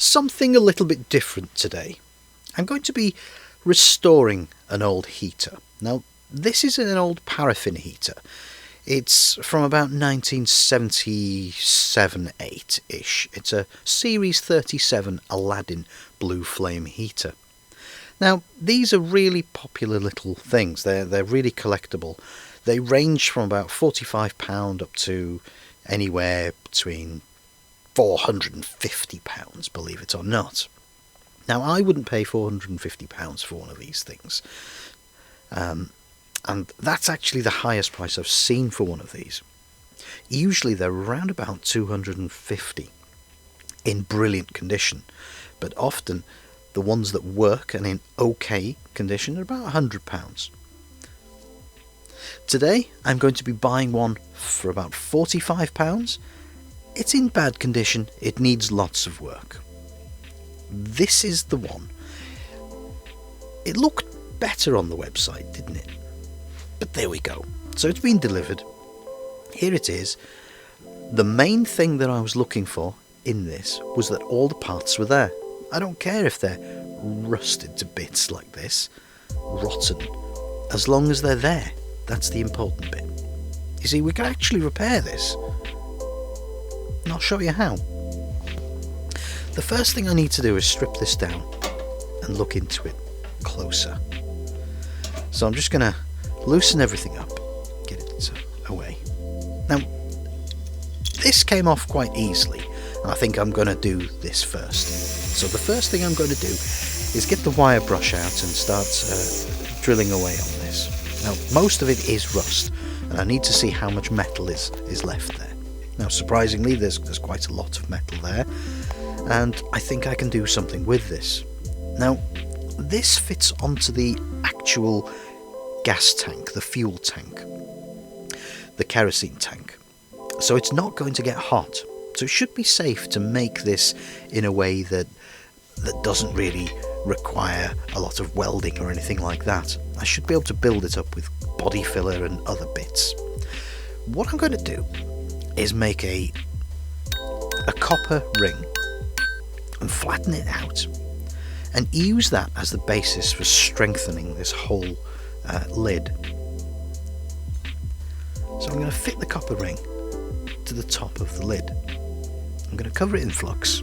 something a little bit different today. I'm going to be restoring an old heater. Now, this is an old paraffin heater. It's from about 1977-8-ish. It's a Series 37 Aladdin blue flame heater. Now, these are really popular little things. They're really collectible. They range from about £45 up to anywhere between £450, believe it or not. Now, I wouldn't pay £450 for one of these things. And that's actually the highest price I've seen for one of these. Usually they're around about £250 in brilliant condition, but often the ones that work and in okay condition are about £100. Today I'm going to be buying one for about £45. It's in bad condition, it needs lots of work. This is the one. It looked better on the website, didn't it? But there we go. So it's been delivered. Here it is. The main thing that I was looking for in this was that all the parts were there. I don't care if they're rusted to bits like this, rotten, as long as they're there. That's the important bit. You see, we can actually repair this. And I'll show you how. The first thing I need to do is strip this down and look into it closer. So I'm just going to loosen everything up, get it away. Now, this came off quite easily, and I think I'm going to do this first. So the first thing I'm going to do is get the wire brush out and start drilling away on this. Now, most of it is rust, and I need to see how much metal is left there. Now, surprisingly, there's quite a lot of metal there, and I think I can do something with this. Now, this fits onto the actual gas tank, the fuel tank, the kerosene tank. So it's not going to get hot. So it should be safe to make this in a way that doesn't really require a lot of welding or anything like that. I should be able to build it up with body filler and other bits. What I'm going to do is make a copper ring and flatten it out and use that as the basis for strengthening this whole lid. So I'm going to fit the copper ring to the top of the lid. I'm going to cover it in flux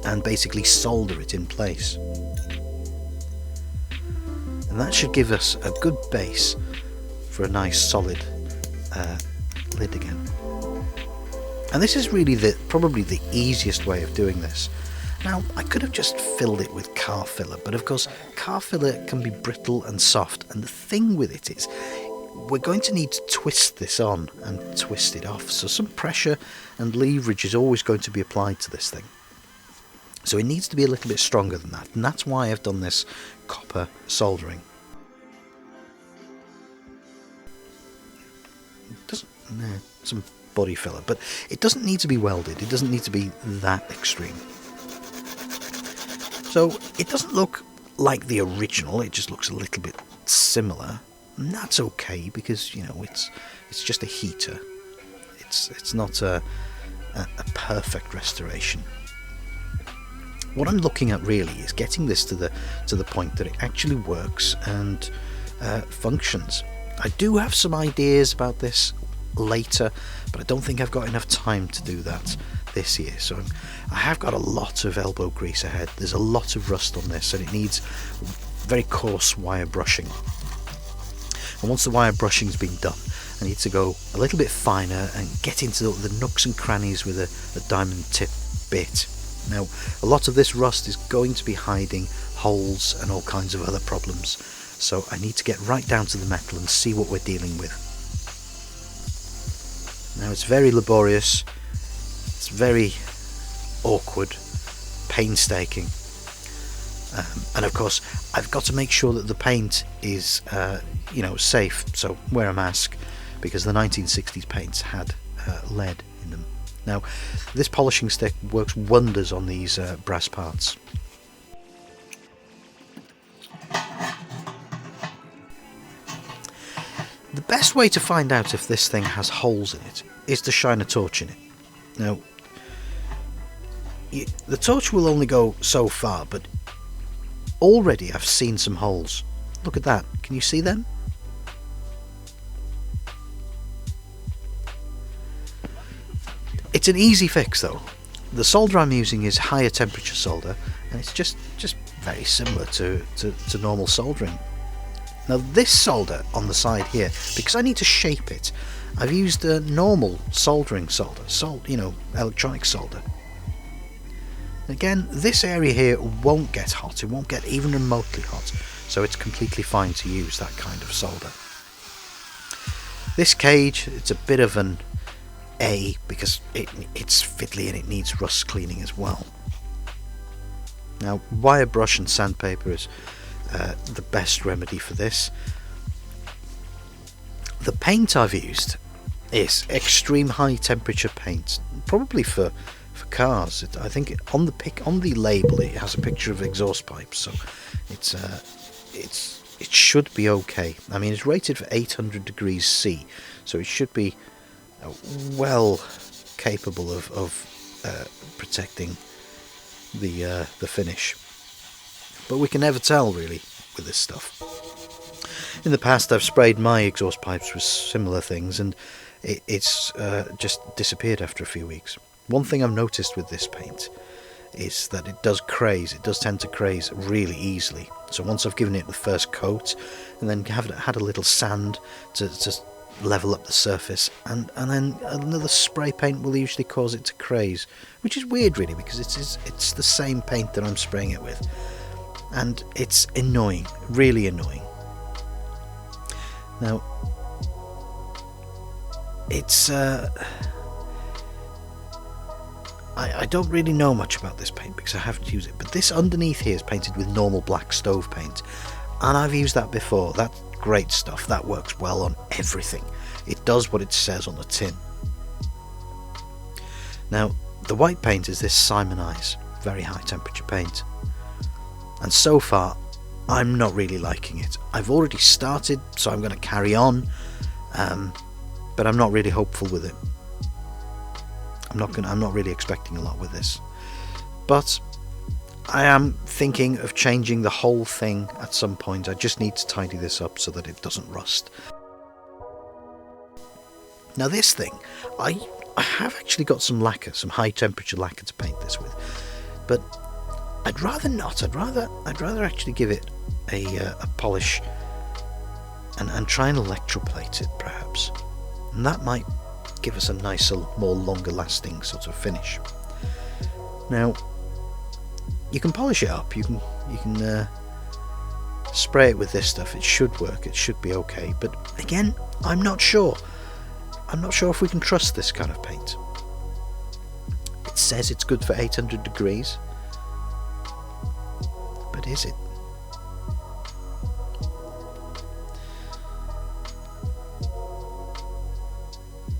and basically solder it in place. And that should give us a good base for a nice solid lid again. And this is really probably the easiest way of doing this. Now, I could have just filled it with car filler, but of course car filler can be brittle and soft, and the thing with it is we're going to need to twist this on and twist it off, so some pressure and leverage is always going to be applied to this thing. So it needs to be a little bit stronger than that, and that's why I've done this copper soldering. Some body filler, but it doesn't need to be welded, it doesn't need to be that extreme. So it doesn't look like the original, it just looks a little bit similar, and that's okay because, you know, it's just a heater. It's not a perfect restoration. What I'm looking at really is getting this to the point that it actually works and functions. I do have some ideas about this later, but I don't think I've got enough time to do that this year. So I have got a lot of elbow grease ahead. There's a lot of rust on this, and it needs very coarse wire brushing. And once the wire brushing's been done, I need to go a little bit finer and get into the nooks and crannies with a diamond tip bit. Now, a lot of this rust is going to be hiding holes and all kinds of other problems, so I need to get right down to the metal and see what we're dealing with. Now, it's very laborious, it's very awkward, painstaking, and of course I've got to make sure that the paint is safe, so wear a mask, because the 1960s paints had lead in them. Now, this polishing stick works wonders on these brass parts. The best way to find out if this thing has holes in it is to shine a torch in it. Now, the torch will only go so far, but already I've seen some holes. Look at that. Can you see them? It's an easy fix though. The solder I'm using is higher temperature solder, and it's just very similar to normal soldering. Now this solder on the side here, because I need to shape it, I've used a normal soldering solder, electronic solder. Again, this area here won't get hot, it won't get even remotely hot, so it's completely fine to use that kind of solder. This cage, it's a bit of an A, because it's fiddly and it needs rust cleaning as well. Now, wire brush and sandpaper is the best remedy for this. The paint I've used is extreme high temperature paint, probably for cars. I think on the label it has a picture of exhaust pipes, so it should be okay. I mean, it's rated for 800 degrees C, so it should be well capable of protecting the finish. But we can never tell really with this stuff. In the past I've sprayed my exhaust pipes with similar things, and it's just disappeared after a few weeks. One thing I've noticed with this paint is that it does tend to craze really easily. So once I've given it the first coat and then had a little sand to level up the surface, and then another spray paint will usually cause it to craze, which is weird really, because it's the same paint that I'm spraying it with, and it's annoying, really annoying. Now it's I don't really know much about this paint because I haven't used it, but this underneath here is painted with normal black stove paint, and I've used that before. That's great stuff, that works well on everything. It does what it says on the tin. Now the white paint is this Simonize, very high temperature paint, and so far I'm not really liking it. I've already started, so I'm going to carry on, but I'm not really hopeful with it. I'm not really expecting a lot with this, but I am thinking of changing the whole thing at some point. I just need to tidy this up so that it doesn't rust. Now this thing, I have actually got some lacquer, some high temperature lacquer to paint this with, but I'd rather not. I'd rather actually give it a polish and try and electroplate it perhaps, and that might give us a nicer, more longer lasting sort of finish. Now you can polish it up, you can spray it with this stuff. It should work, it should be okay, but again, I'm not sure if we can trust this kind of paint. It says it's good for 800 degrees, but is it?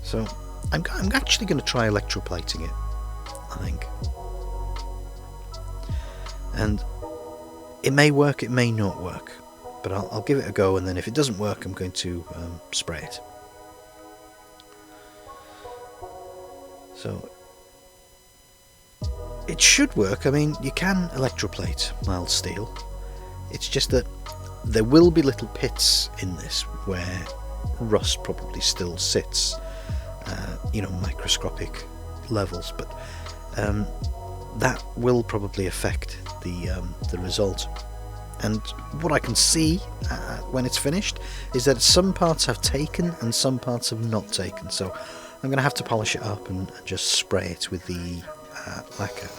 So I'm actually going to try electroplating it, I think. And it may work, it may not work, but I'll give it a go, and then if it doesn't work I'm going to spray it. So it should work. I mean, you can electroplate mild steel. It's just that there will be little pits in this where rust probably still sits, microscopic levels, but that will probably affect the result. And what I can see when it's finished is that some parts have taken and some parts have not taken, so I'm going to have to polish it up and just spray it with the lacquer.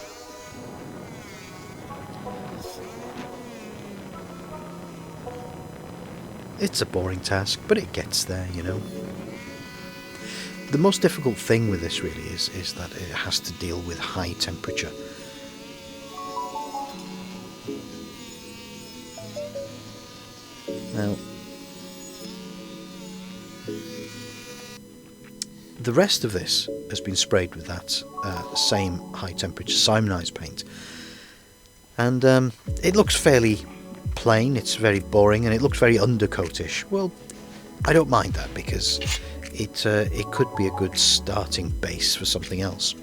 It's a boring task, but it gets there, you know. The most difficult thing with this really is that it has to deal with high temperature. Now, the rest of this has been sprayed with that same high temperature Simonize paint, and it looks fairly plain, it's very boring, and it looks very undercoatish. Well, I don't mind that because it could be a good starting base for something else.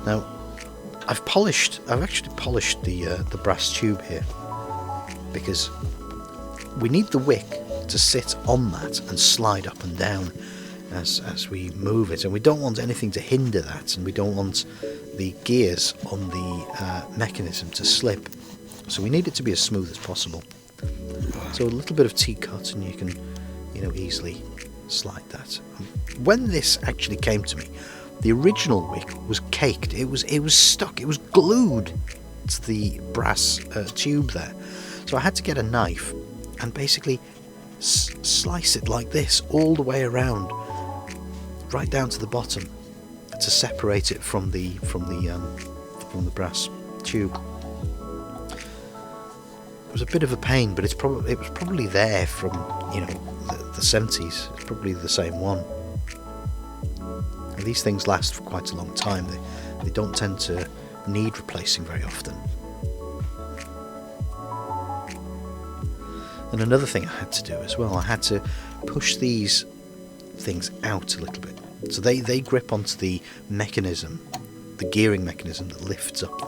Now, I've actually polished the brass tube here, because we need the wick to sit on that and slide up and down as we move it, and we don't want anything to hinder that, and we don't want the gears on the mechanism to slip, so we need it to be as smooth as possible. So a little bit of T-cut and you can, easily slide that. When this actually came to me, the original wick was caked. It was stuck. It was glued to the brass tube there. So I had to get a knife and basically slice it like this all the way around, right down to the bottom, to separate it from the brass tube. It was a bit of a pain, but it was probably there from the 70s. It's probably the same one. And these things last for quite a long time. They don't tend to need replacing very often. And another thing I had to do as well, I had to push these things out a little bit, so they grip onto the mechanism, the gearing mechanism that lifts up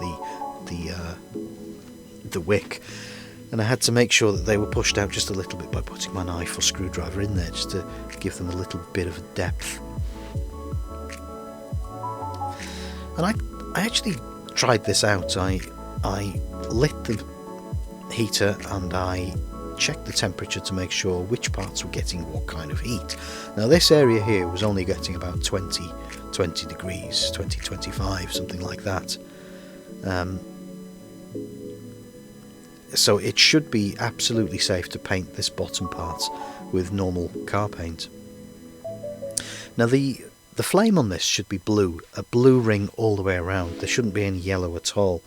the wick, and I had to make sure that they were pushed out just a little bit by putting my knife or screwdriver in there, just to give them a little bit of a depth. And I actually tried this out. I lit the heater and I checked the temperature to make sure which parts were getting what kind of heat. Now this area here was only getting about 20 degrees, 25, something like that. So it should be absolutely safe to paint this bottom part with normal car paint. Now the flame on this should be blue, a blue ring all the way around. There shouldn't be any yellow at all.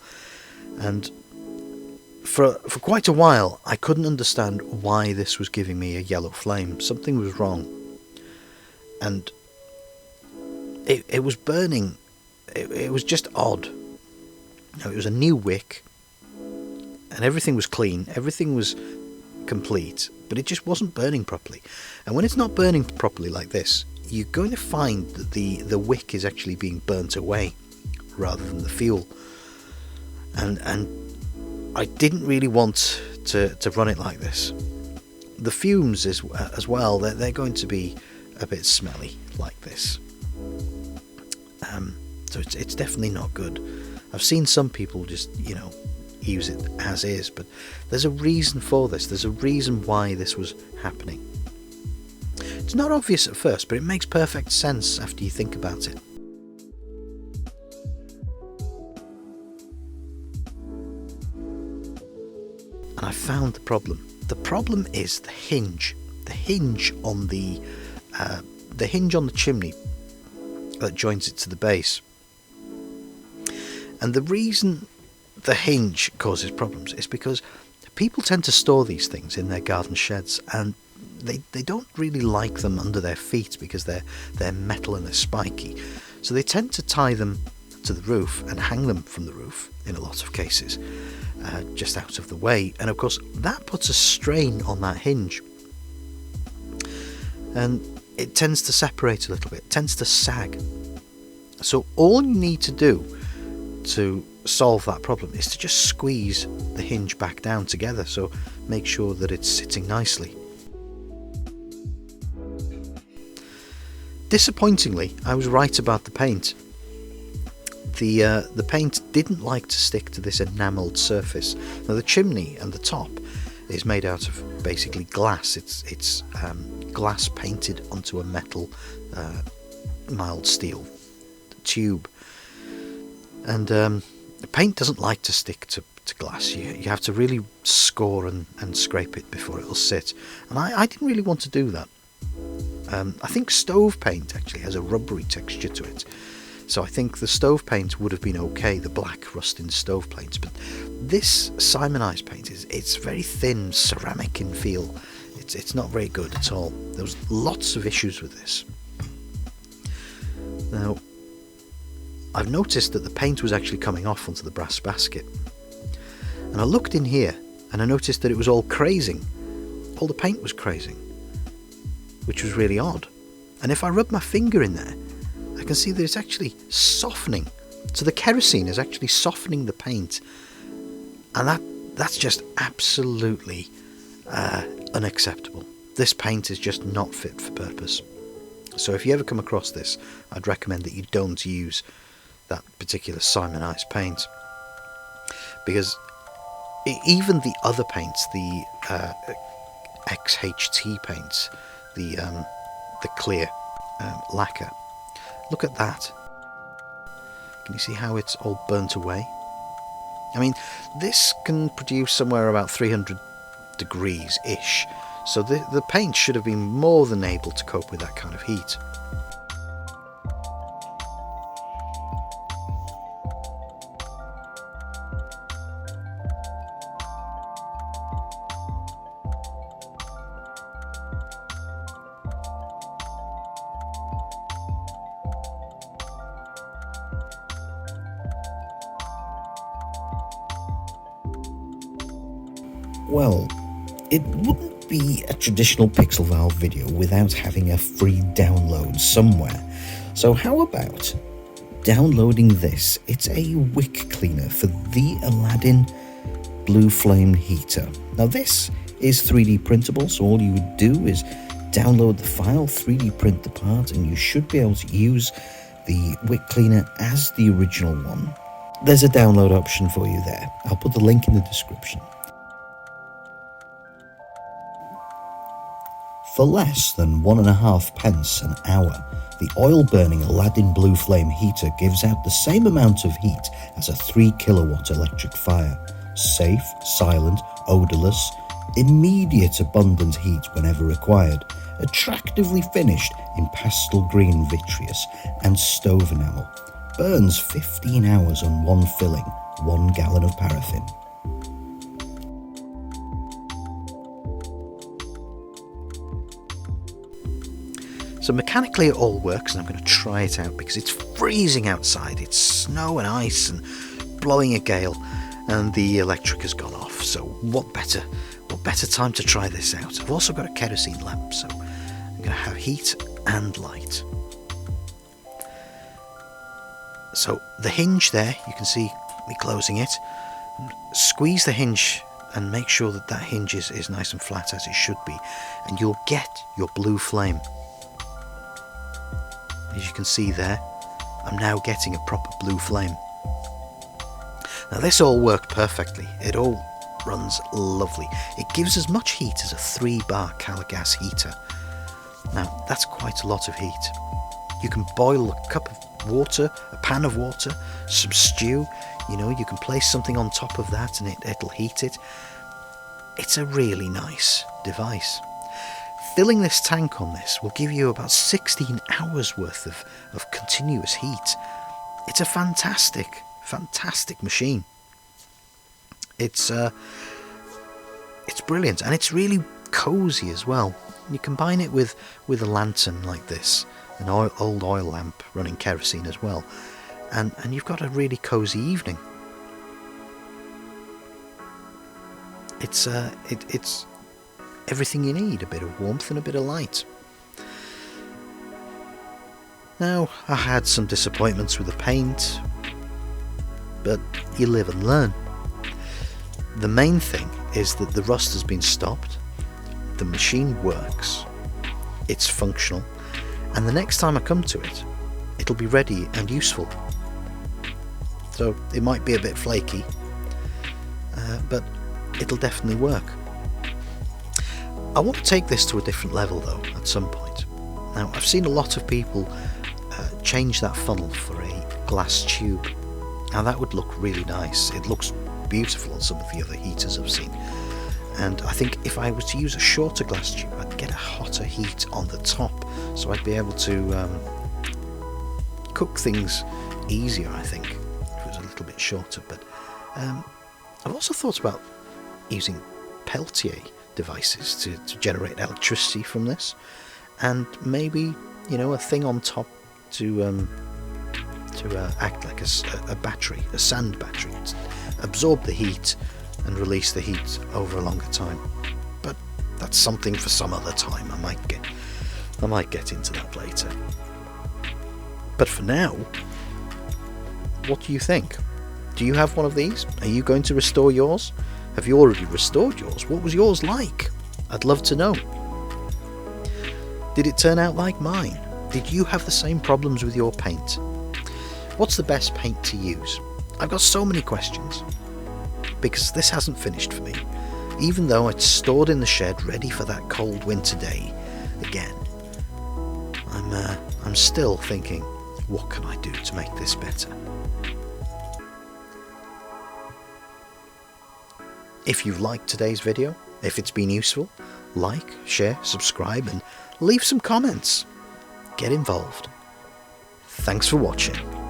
And for quite a while I couldn't understand why this was giving me a yellow flame. Something was wrong. And it was burning. It was just odd. It was a new wick, and everything was clean, everything was complete, but it just wasn't burning properly. And when it's not burning properly like this, you're going to find that the wick is actually being burnt away rather than the fuel. And I didn't really want to run it like this. The fumes as well, they're going to be a bit smelly like this. So it's definitely not good. I've seen some people just, use it as is, but there's a reason for this. There's a reason why this was happening. It's not obvious at first, but it makes perfect sense after you think about it. And I found the problem. The problem is the hinge. The hinge on the chimney that joins it to the base. And the reason the hinge causes problems is because people tend to store these things in their garden sheds, and they don't really like them under their feet because they're metal and they're spiky. So they tend to tie them to the roof and hang them from the roof in a lot of cases, just out of the way. And of course that puts a strain on that hinge, and it tends to separate a little bit, tends to sag. So all you need to do to solve that problem is to just squeeze the hinge back down together, so make sure that it's sitting nicely. Disappointingly, I was right about the paint. The paint didn't like to stick to this enamelled surface. Now the chimney and the top is made out of basically glass. It's glass painted onto a metal mild steel tube, and the paint doesn't like to stick to glass. You have to really score and scrape it before it'll sit, and I didn't really want to do that. I think stove paint actually has a rubbery texture to it, so I think the stove paint would have been okay, the black rusting stove paint, but this Simonized paint it's very thin, ceramic in feel. It's not very good at all. There was lots of issues with this. Now I've noticed that the paint was actually coming off onto the brass basket, and I looked in here and I noticed that it was all crazing. All the paint was crazing, which was really odd. And if I rub my finger in there, I can see that it's actually softening So the kerosene is actually softening the paint, and that's just absolutely unacceptable. This paint is just not fit for purpose. So if you ever come across this, I'd recommend that you don't use that particular Simonized paint, because even the other paints, the XHT paints, the clear lacquer, look at that. Can you see how it's all burnt away? I mean, this can produce somewhere about 300 degrees-ish, so the paint should have been more than able to cope with that kind of heat. Well, it wouldn't be a traditional Pixelvalve video without having a free download somewhere. So how about downloading this? It's a wick cleaner for the Aladdin blue flame heater. Now this is 3D printable, so all you would do is download the file, 3D print the part, and you should be able to use the wick cleaner as the original one. There's a download option for you there. I'll put the link in the description. For less than 1.5 pence an hour, the oil-burning Aladdin Blue Flame heater gives out the same amount of heat as a 3 kilowatt electric fire. Safe, silent, odourless, immediate abundant heat whenever required, attractively finished in pastel green vitreous and stove enamel, burns 15 hours on one filling, 1 gallon of paraffin. So mechanically it all works, and I'm going to try it out because it's freezing outside. It's snow and ice and blowing a gale, and the electric has gone off. So what better time to try this out? I've also got a kerosene lamp, so I'm going to have heat and light. So the hinge there, you can see me closing it. Squeeze the hinge and make sure that that hinge is nice and flat as it should be, and you'll get your blue flame. As you can see there, I'm now getting a proper blue flame. Now this all worked perfectly. It all runs lovely. It gives as much heat as a 3-bar Calagas heater. Now that's quite a lot of heat. You can boil a cup of water, a pan of water, some stew, you can place something on top of that and it'll heat it. It's a really nice device. Filling this tank on this will give you about 16 hours worth of continuous heat. It's a fantastic machine. It's brilliant, and it's really cozy as well. You combine it with a lantern like this, an old oil lamp running kerosene as well, and you've got a really cozy evening. It's everything you need, a bit of warmth and a bit of light. Now, I had some disappointments with the paint, but you live and learn. The main thing is that the rust has been stopped, the machine works, it's functional, and the next time I come to it, it'll be ready and useful. So it might be a bit flaky, but it'll definitely work. I want to take this to a different level though at some point. Now I've seen a lot of people change that funnel for a glass tube. Now that would look really nice. It looks beautiful on some of the other heaters I've seen. And I think if I was to use a shorter glass tube, I'd get a hotter heat on the top, so I'd be able to cook things easier, I think, if it was a little bit shorter. But I've also thought about using Peltier devices to generate electricity from this, and maybe a thing on top to act like a battery, a sand battery, to absorb the heat and release the heat over a longer time. But that's something for some other time. I might get into that later. But for now, What do you think? Do you have one of these? Are you going to restore yours? Have you already restored yours? What was yours like? I'd love to know. Did it turn out like mine? Did you have the same problems with your paint? What's the best paint to use? I've got so many questions, because this hasn't finished for me. Even though it's stored in the shed ready for that cold winter day again, I'm still thinking, what can I do to make this better? If you've liked today's video, if it's been useful, like, share, subscribe, and leave some comments. Get involved. Thanks for watching.